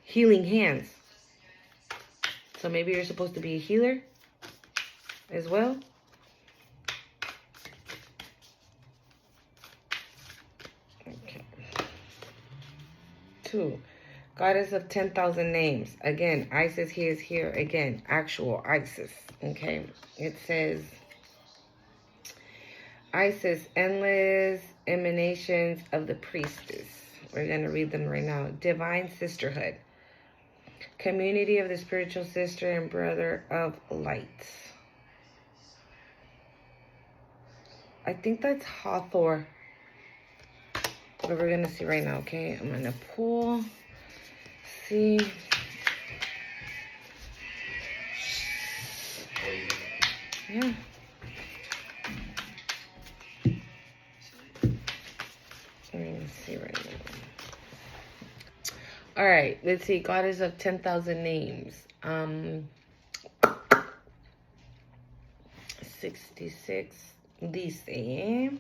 healing hands. So maybe you're supposed to be a healer as well. Okay. 2. Goddess of 10,000 names. Again, Isis, he is here again. Actual Isis. Okay. It says, Isis, endless emanations of the priestess. We're going to read them right now. Divine sisterhood. Community of the spiritual sister and brother of light. I think that's Hathor. But we're going to see right now, okay? I'm going to pull. See. Yeah. Let me see right now. All right, let's see. Goddess of 10,000 names. 66. Dice.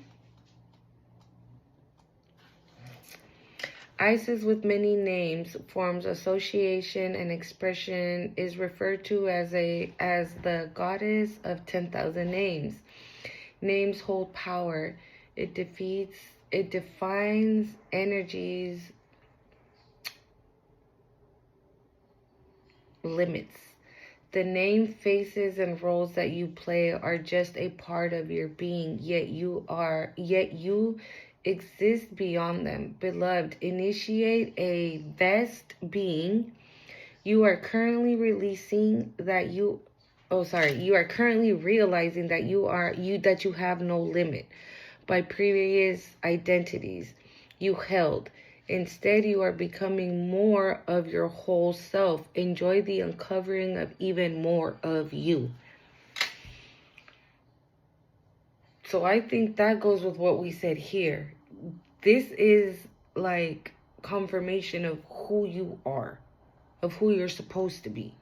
Isis with many names forms association and expression, is referred to as the goddess of 10,000 names. Names hold power. It defines energies, limits. The name, faces, and roles that you play are just a part of your being, yet you exist beyond them. Beloved, initiate a vast being. You are currently realizing that you have no limit by previous identities you held. Instead, you are becoming more of your whole self. Enjoy the uncovering of even more of you. So I think that goes with what we said here. This is like confirmation of who you are, of who you're supposed to be.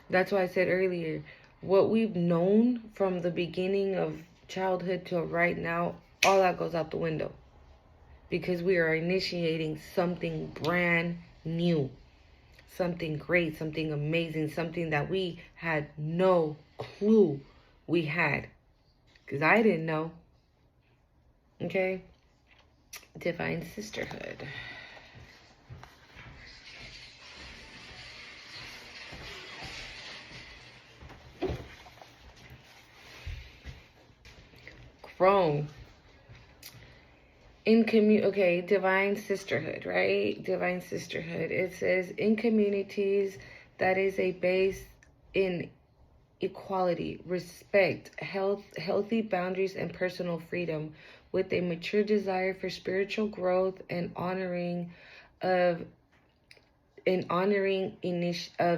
That's why I said earlier, what we've known from the beginning of childhood till right now, all that goes out the window. Because we are initiating something brand new. Something great, something amazing, something that we had no clue we had. Because I didn't know. Okay? Divine sisterhood. Grown. Divine sisterhood, right? Divine sisterhood. It says, in communities that is a base in equality, respect, healthy boundaries, and personal freedom, with a mature desire for spiritual growth and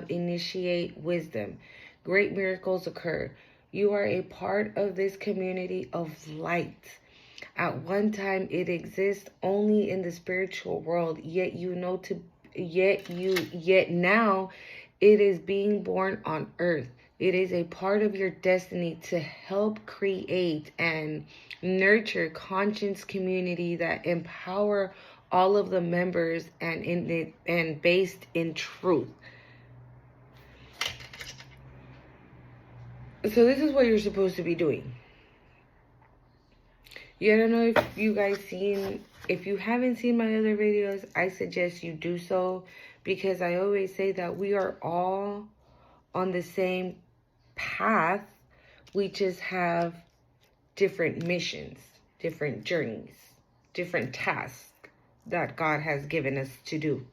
initiate wisdom. Great miracles occur. You are a part of this community of light. At one time, it exists only in the spiritual world, yet now it is being born on earth. It is a part of your destiny to help create and nurture conscious community that empower all of the members and based in truth. So this is what you're supposed to be doing. I don't know if you guys seen, if you haven't seen my other videos, I suggest you do so, because I always say that we are all on the same path. We just have different missions, different journeys, different tasks that God has given us to do.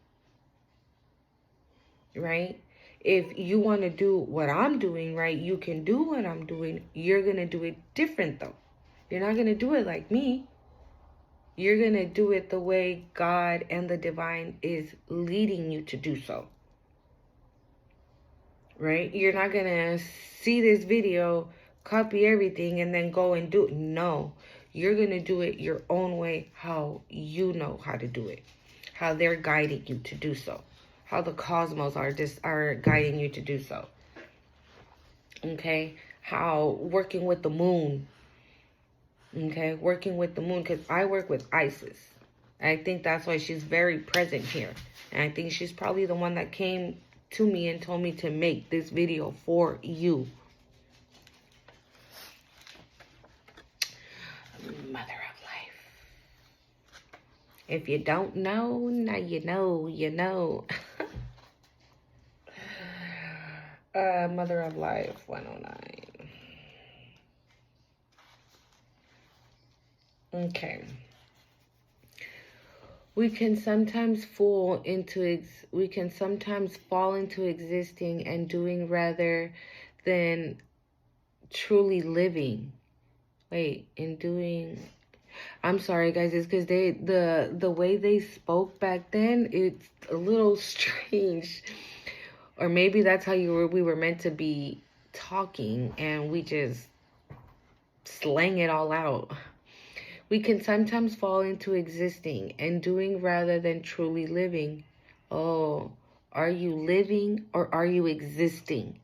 Right? If you want to do what I'm doing, right, you can do what I'm doing. You're going to do it different though. You're not going to do it like me. You're going to do it the way God and the divine is leading you to do so. Right? You're not going to see this video, copy everything, and then go and do it. No. You're going to do it your own way, how you know how to do it. How they're guiding you to do so. How the cosmos are guiding you to do so. Okay? How working with the moon. Okay? Working with the moon, because I work with Isis. I think that's why she's very present here. And I think she's probably the one that came to me and told me to make this video for you. Mother of life. If you don't know, now you know, you know. Mother of life 109. Okay. We can sometimes fall into existing and doing rather than truly living. Wait, in doing, I'm sorry guys, it's because the way they spoke back then, it's a little strange. Or maybe that's how we were meant to be talking, and we just slang it all out. We can sometimes fall into existing and doing rather than truly living. Oh, are you living or are you existing?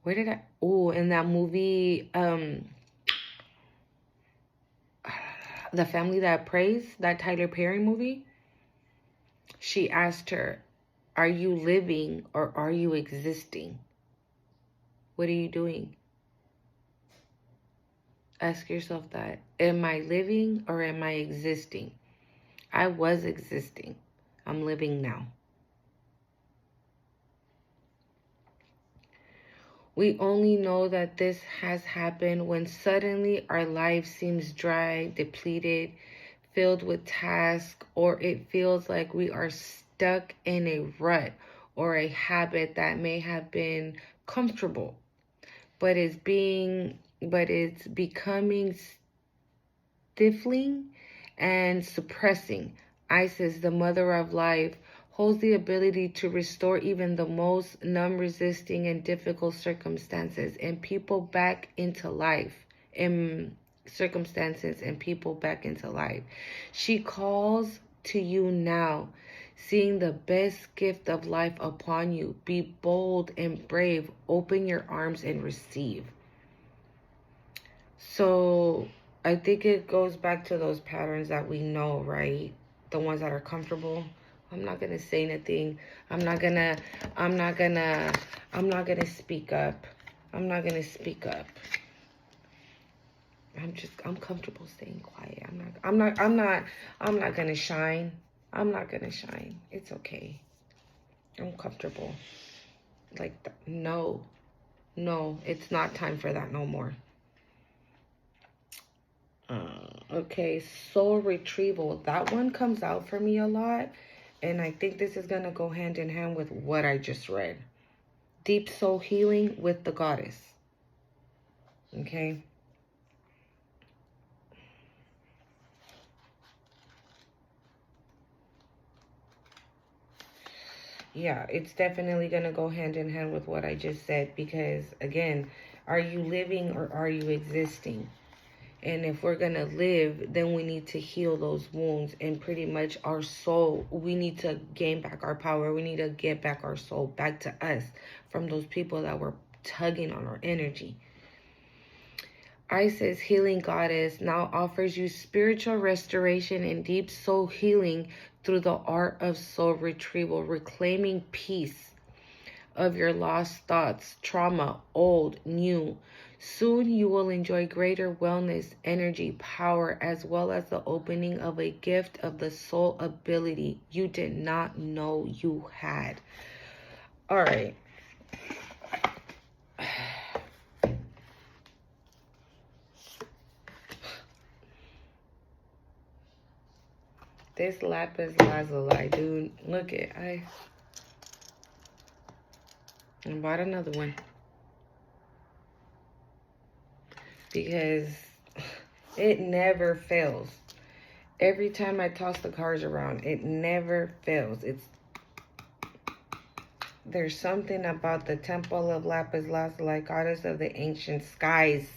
Where did I... Oh, in that movie, The Family That Prays, that Tyler Perry movie, she asked her, are you living or are you existing? What are you doing? Ask yourself that. Am I living or am I existing? I was existing. I'm living now. We only know that this has happened when suddenly our life seems dry, depleted, filled with tasks, or it feels like we are stuck in a rut or a habit that may have been comfortable, but it's becoming stifling and suppressing. Isis, the mother of life, holds the ability to restore even the most numb-resisting and difficult circumstances and people back into life. She calls to you now, seeing the best gift of life upon you. Be bold and brave. Open your arms and receive. So I think it goes back to those patterns that we know, right? The ones that are comfortable. I'm not going to say anything. I'm not going to speak up. I'm comfortable staying quiet. I'm not going to shine. It's okay. I'm comfortable. Like, no, it's not time for that no more. Okay, soul retrieval. That one comes out for me a lot. And I think this is going to go hand in hand with what I just read. Deep soul healing with the goddess. Okay. Yeah, it's definitely going to go hand in hand with what I just said. Because, again, are you living or are you existing? And if we're going to live, then we need to heal those wounds. And pretty much our soul, we need to gain back our power. We need to get back our soul back to us from those people that were tugging on our energy. Isis, healing goddess, now offers you spiritual restoration and deep soul healing through the art of soul retrieval, reclaiming peace of your lost thoughts, trauma, old, new. Soon you will enjoy greater wellness, energy, power, as well as the opening of a gift of the soul ability you did not know you had. All right. This lapis lazuli, dude. Look it. I bought another one because it never fails. Every time I toss the cards around, it never fails. There's something about the Temple of Lapis Lazuli, goddess of the ancient skies.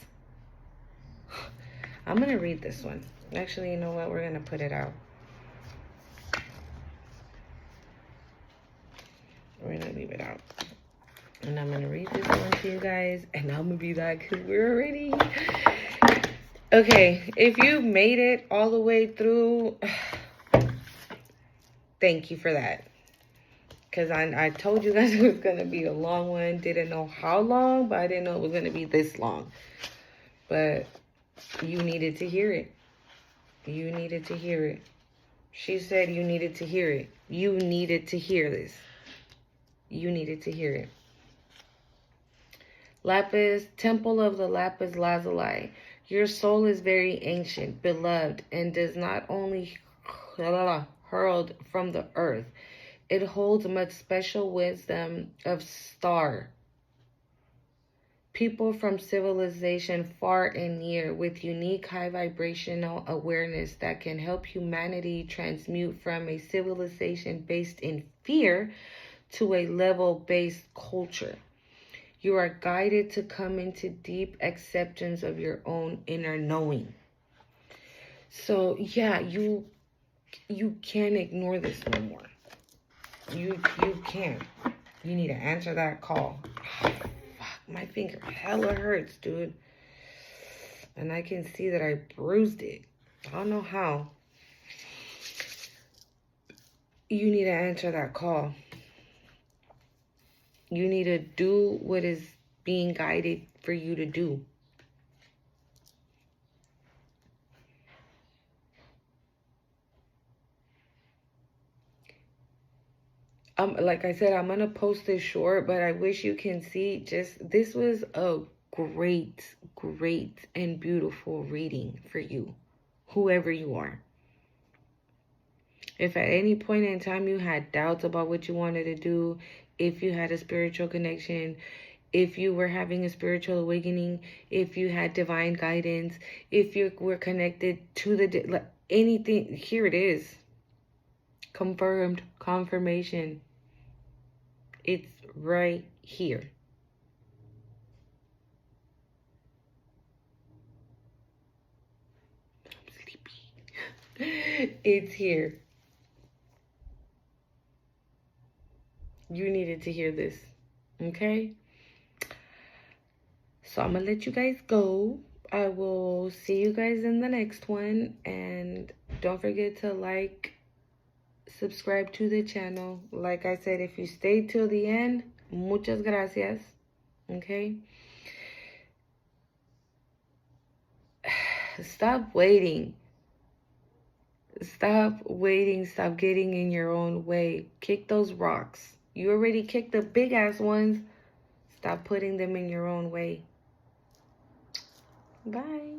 I'm going to read this one. Actually, you know what? We're going to put it out. We're going to leave it out. And I'm going to read this one to you guys. And I'm going to be back because we're already... Okay, if you made it all the way through, thank you for that. Because I told you guys it was going to be a long one. Didn't know how long, but I didn't know it was going to be this long. But you needed to hear it. You needed to hear it. She said you needed to hear it. You needed to hear this. You needed to hear it. Lapis, Temple of the Lapis Lazuli. Your soul is very ancient, beloved, and does not only hurled from the earth. It holds much special wisdom of star. People from civilization far and near with unique high vibrational awareness that can help humanity transmute from a civilization based in fear to a level-based culture. You are guided to come into deep acceptance of your own inner knowing. So, yeah, you can't ignore this no more. You can't. You need to answer that call. Oh, fuck, my finger hella hurts, dude. And I can see that I bruised it. I don't know how. You need to answer that call. You need to do what is being guided for you to do. Like I said, I'm going to post this short, but I wish you can see this was a great, great and beautiful reading for you, whoever you are. If at any point in time you had doubts about what you wanted to do, if you had a spiritual connection, if you were having a spiritual awakening, if you had divine guidance, if you were connected to anything, here it is. Confirmed, confirmation. It's right here. I'm sleepy. It's here. You needed to hear this, okay? So I'm going to let you guys go. I will see you guys in the next one. And don't forget to like, subscribe to the channel. Like I said, if you stayed till the end, muchas gracias, okay? Stop waiting. Stop waiting. Stop getting in your own way. Kick those rocks. You already kicked the big ass ones. Stop putting them in your own way. Bye.